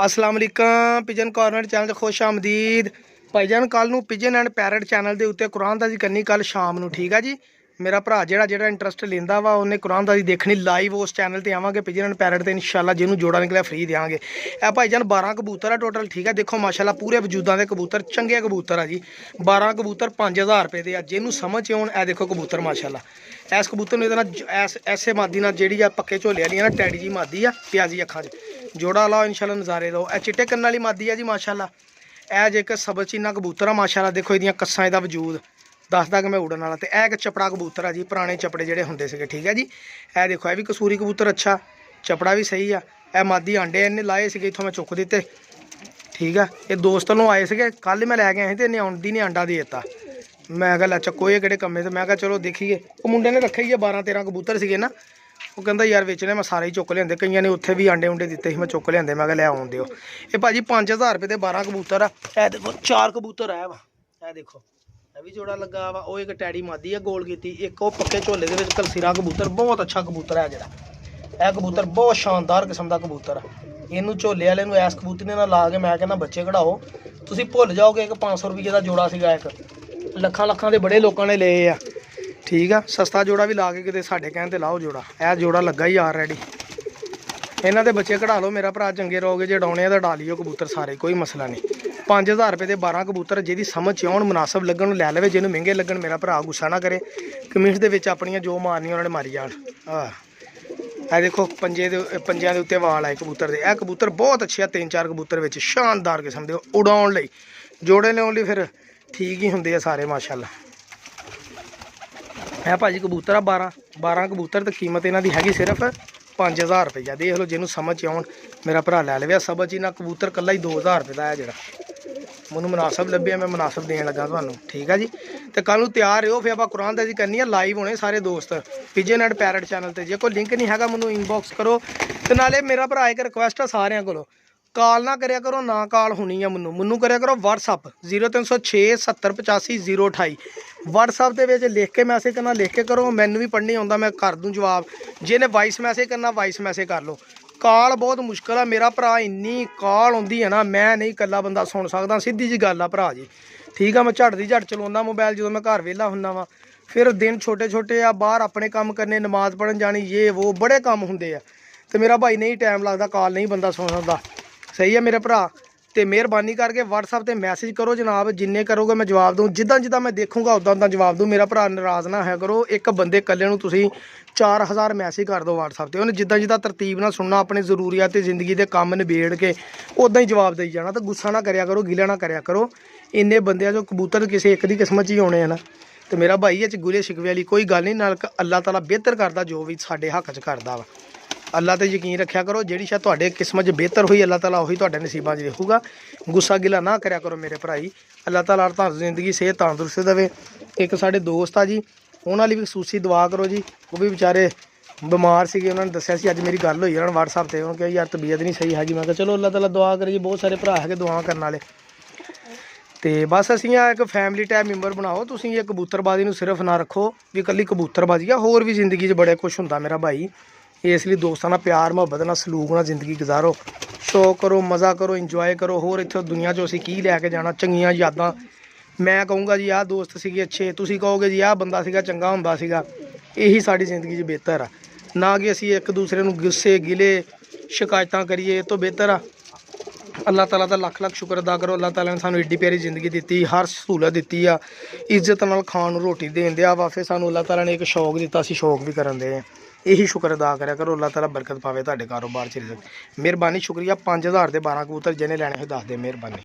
अस्सलाम वालेकुम pigeon corner channel ते खुश आमदीद भाईजान। कल नूं पिजन एंड पैरट चैनल के उत्ते कुरानदाजी करनी कल शाम नूं, ठीक है जी। मेरा भरा जेड़ा इंटरस्ट लेंदा वा उन्हें कुरानदाजी देखनी लाइव उस चैनल ते आवांगे पिजन एंड पैरट ते इंशाल्लाह जिन्हों जोड़ा निकलिया फ्री देंगे। ए भाईजान 12 कबूतर है टोटल, ठीक है। देखो माशाल्लाह पूरे वजूदा के कबूतर चंगे कबूतर है जी। 12 कबूतर 5000 रुपये के, जिन्होंने समझ आउण ए देखो कबूतर माशाल्लाह। इस कबूतर ने ऐसे मादी ना जी पक्के झोले वाली ना टैडी जी मादी आ प्याजी अखां च जोड़ा लाओ इंशाल्लाह नज़ारे दो। ए चिट्टे कन्न वाली मादी है जी माशाल्लाह। ए जेकर सबचीना कबूतर आ माशाल्लाह, देखो इहदियां कस्सां इहदा वजूद दसदा कि मैं उड़न वाला। तो यह एक चपड़ा कबूतर है जी, पुराने चपड़े जोड़े होंगे से, ठीक है जी। यह देखो यह भी कसूरी कबूतर अच्छा, चपड़ा भी सही है। यह मादी आंडे इन्हें लाए थे इतों मैं चुक दिते, ठीक है। ये दोस्त वालों आए थे कल मैं लैके आए थे, इन्हें आउंदी नहीं आंडा दे दिता। मैं कहा चक्को ये किहड़े कम्मे ते मैं कहा चलो देखिए। वो मुंडे ने रखे ही 12-13 कबूतर से ना, वो कहता यार बेचने, मैं सारे ही चुक लिया। कई ने उत्थे भी आंडे उंडे दिते, मैं चुक लिया। मैं कहा लै आउन दिओ। ये भाजी 5000 रुपये के 12 कबूतर है। देखो 4 कबूतर है वा, यह देखो यह भी जोड़ा लगा वा। वो एक टैडी मादी है गोल की, एक वो पक्के झोले के कलसिरा कबूतर, बहुत अच्छा कबूतर है जरा। यह कबूतर बहुत शानदार किस्म का कबूतर है। इनू झोले वाले इस कबूतरी ने ला के मैं कहना बच्चे कढ़ाओ, तुम भुल जाओगे। एक 500 रुपये का जोड़ा सीगा, एक लखां के बड़े लोगों ने ले आ, ठीक है। सस्ता जोड़ा भी ला के कितने साढ़े कहते लाओ जोड़ा। यह जोड़ा लगा ही ऑलरेडी। इन्हों के बच्चे कढ़ा लो, मेरा भरा चंगे रहोगे जे डाने तो डा लियो कबूतर सारे, कोई मसला नहीं। 5000 रुपये के 12 कबूतर, जिहदी समझ आउण मुनासब लगन लै लवे, जिन्होंने महंगे लगन मेरा भरा गुस्सा ना करे। कमेंट के अपनियां जो मारनियां उन्होंने मारी जान। हाँ देखो पंजियां के उत्ते वाल आए कबूतर के। यह कबूतर बहुत अच्छे 3-4 कबूतर विच शानदार किस्म के उड़ाउण लई, जोड़े लियाउण लई फिर ठीक ही होंगे सारे माशाल्लाह। है भाजी कबूतर आ 12 कबूतर, तो कीमत इन्हों की हैगी सिर्फ 5000 रुपया। देख लो जिन्होंने समझ आउण मेरा भरा लै लवे। सब चीना कबूतर कला ही 2000 रुपये का है जोड़ा, मैनू मुनासब लभ्या, मैं मुनासब देन लगा तुहानू, ठीक है जी। तो कल तैयार रहो, फिर आप कुरानदाजी करनी है लाइव होने सारे दोस्त पिजन एंड पैरट चैनल पर। जे कोई लिंक नहीं है मैनू इनबॉक्स करो। तो नाले मेरा भरा एक रिक्वेस्ट है सारिਆਂ को, कॉल ना करिया करो, ना कॉल होनी है मैनू करिया करो व्हाट्सअप 0306 70 85 028। व्हाट्सअप के लिख के मैसेज करना, लिख के करो, मैनू भी पढ़नी आता, मैं कर दूँ जवाब। जिन्हें वॉइस मैसेज करना वॉइस मैसेज कर लो। कॉल बहुत मुश्किल है मेरा भरा, इन्नी कॉल आती है ना, मैं नहीं कला बंदा सुन सकता, सीधी जी गल आ भरा जी, ठीक है। मैं झट दी झट चलाउंदा मोबाइल जो मैं घर वेला हुंदा वा। फिर दिन छोटे छोटे आ, बाहर अपने काम करने, नमाज पढ़न जानी, ये वो बड़े काम होंगे आ। तो मेरा भाई नहीं टाइम लगता, कॉल नहीं बंदा सुन सकता, सही है मेरे भरा। तो मेहरबानी करके व्हाट्सअप पर मैसेज करो जनाब, जिन्ने करोगे मैं जवाब दूँ, जिदा जिदा मैं देखूँगा उदा उदा जवाब दूँ। मेरा भरा नाराज़ ना है करो, एक बंदे कल्ले नूं तुसीं 4000 मैसेज कर दो व्हाट्सअप पर, उन्हें जिदा जिदा तरतीब ना सुनना, अपनी जरूरियात जिंदगी के काम निबेड़ के उदा ही जवाब दई जाना। तो गुस्सा ना करिया करो, गिला ना करिया करो। इन्ने बंदे जो कबूतर किसी एक दी किस्मत ही होने हैं ना। तो मेरा भाई ये गुले शिकवे वाली कोई गल नहीं, नाल अल्लाह ताला बेहतर करता जो भी साडे हक च करता वा। अल्लाह ते यकीन रखा करो, जिहड़ी शायद तुहाडे किस्मत च बेहतर हुई अल्लाह ताला उही तुहाडे नसीबां च लिखूगा। गुस्सा गिला ना करिया करो मेरे भराई। अल्लाह ताला जिंदगी सेहत तंदुरुस्ती देवे। एक साडे दोस्त आ जी, उन्हां लई भी खसूसी दुआ करो जी। वो भी बेचारे बीमार सी, उन्होंने दस्सिया सी, अज मेरी गल हुई उन्होंने व्हाट्सअप पर, उन्होंने कहा यार तबीयत नहीं सही हैगी। मैं कहा चलो अल्लाह ताला दुआ करिए, बहुत सारे भरा है दुआ करने वाले। तो बस असीं एक फैमिली टाइप मैंबर बनाओ। तुसीं ये कबूतरबाजी नूं सिर्फ ना रखो भी कल्ली कबूतरबाजी आ, होर भी जिंदगी च बड़े कुछ हुंदा मेरा भाई। इसलिए दोस्तों ना प्यार मुहब्बत ना सलूक ना जिंदगी गुजारो, शौक करो, मज़ा करो, इंजॉय करो। होर इत्थे दुनिया चो असीं की लैके जाना, चंगियां यादां। मैं कहूँगा जी आह दोस्त सीगे अच्छे, तुसीं कहोगे जी आह बंदा सीगा चंगा हुंदा सीगा। यही साडी जिंदगी च बेहतर आ, ना कि असीं एक दूसरे नूं गुस्से गिले शिकायतां करिए। इस तो बेहतर आ अल्लाह ताला दा लख लख शुक्र अदा करो, अल्लाह ताला ने सानू एड्डी प्यारी जिंदगी दी, हर सहूलत दी आ, इज्जत नाल खाण नूं रोटी देन दिया वा। फिर सानू अल्लाह ताला ने एक शौक दिता, असीं शौक भी करन दे। यही शुक्र अदा करा करो, अल्लाह ताला बरकत पावे तुहाडे कारोबार च। मेहरबानी शुक्रिया। 5000 के 12 कबूतर जिन्हें लैने दस दे, मेहरबानी।